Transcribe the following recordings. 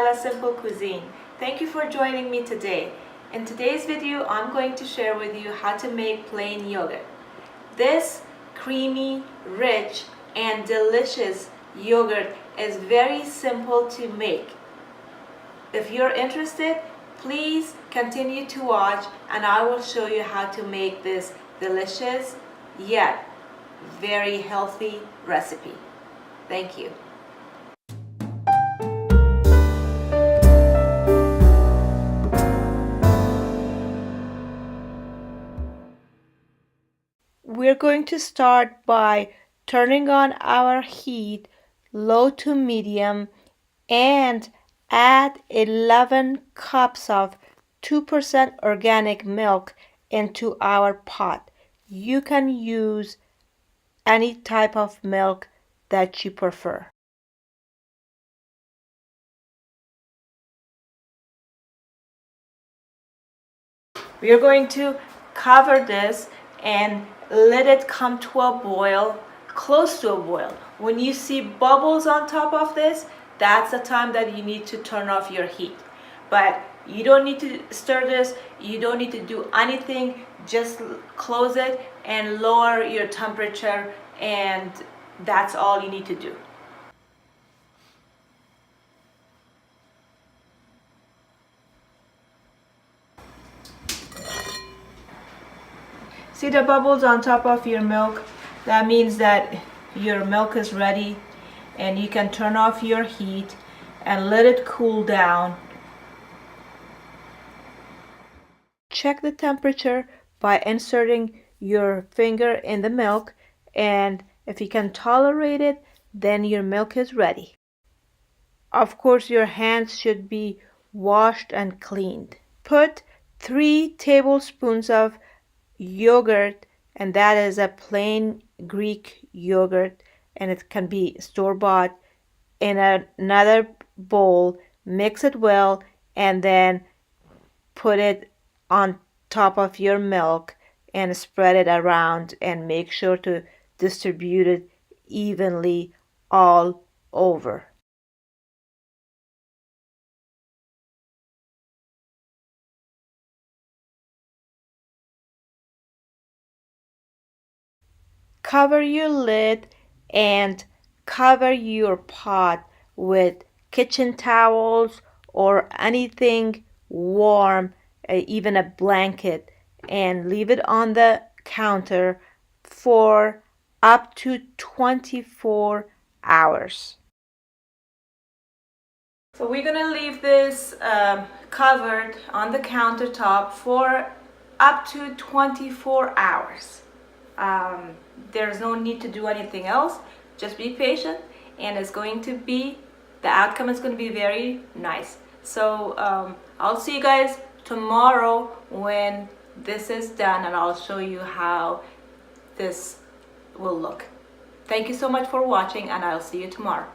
Sohaila Simple Cuisine. Thank you for joining me today. In today's video, I'm going to share with you how to make plain yogurt. This creamy, rich, and delicious yogurt is very simple to make. If you're interested, please continue to watch and I will show you how to make this delicious yet very healthy recipe. Thank you. We're going to start by turning on our heat low to medium and add 11 cups of 2% organic milk into our pot. You can use any type of milk that you prefer. We are going to cover this and let it come to a boil, close to a boil. When you see bubbles on top of this, that's the time that you need to turn off your heat. But you don't need to stir this, you don't need to do anything, just close it and lower your temperature, and that's all you need to do. See the bubbles on top of your milk? That means that your milk is ready and you can turn off your heat and let it cool down. Check the temperature by inserting your finger in the milk, and if you can tolerate it, then your milk is ready. Of course, your hands should be washed and cleaned. Put 3 tablespoons of yogurt, and that is a plain Greek yogurt, and it can be store-bought, in another bowl. Mix it well and then put it on top of your milk and spread it around, and make sure to distribute it evenly all over. Cover your lid and cover your pot with kitchen towels or anything warm, even a blanket, and leave it on the counter for up to 24 hours. So we're gonna leave this covered on the countertop for up to 24 hours. There's no need to do anything else. Just be patient, and the outcome is going to be very nice. So I'll see you guys tomorrow when this is done, and I'll show you how this will look. Thank you so much for watching, and I'll see you tomorrow.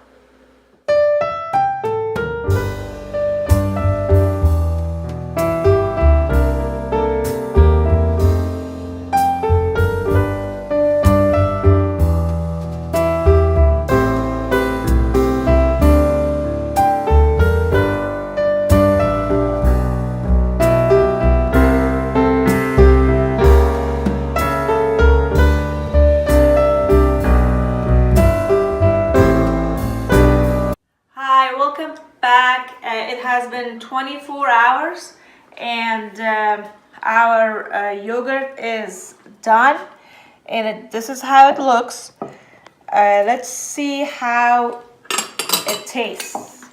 Welcome back. It has been 24 hours and our yogurt is done, and this is how it looks. Let's see how it tastes.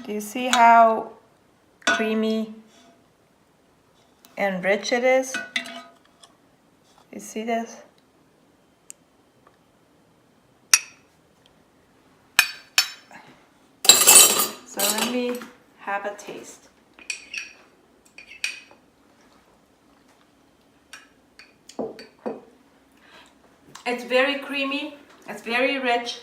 Do you see how creamy and rich it is? You see this? So let me have a taste. It's very creamy, it's very rich,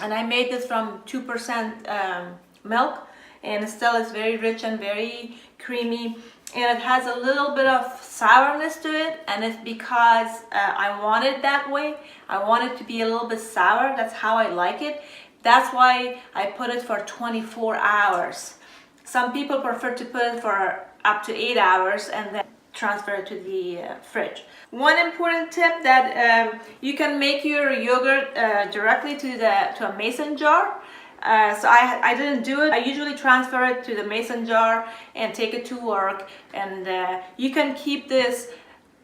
and I made this from 2% milk, and still it's very rich and very creamy. and it has a little bit of sourness to it, and it's because I want it that way. I want it to be a little bit sour. That's how I like it. That's why I put it for 24 hours. Some people prefer to put it for up to 8 hours and then transfer it to the fridge. One important tip that you can make your yogurt directly to a mason jar. So I didn't do it. I usually transfer it to the mason jar and take it to work, and you can keep this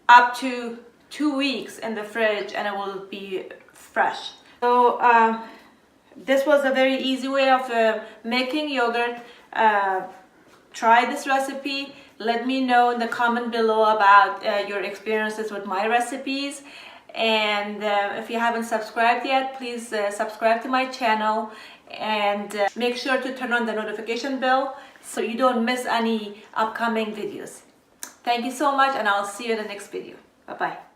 up to 2 weeks in the fridge and it will be fresh. So this was a very easy way of making yogurt. Try this recipe. Let me know in the comment below about your experiences with my recipes. And if you haven't subscribed yet, please subscribe to my channel, and make sure to turn on the notification bell so you don't miss any upcoming videos. Thank you so much, and I'll see you in the next video. Bye-bye.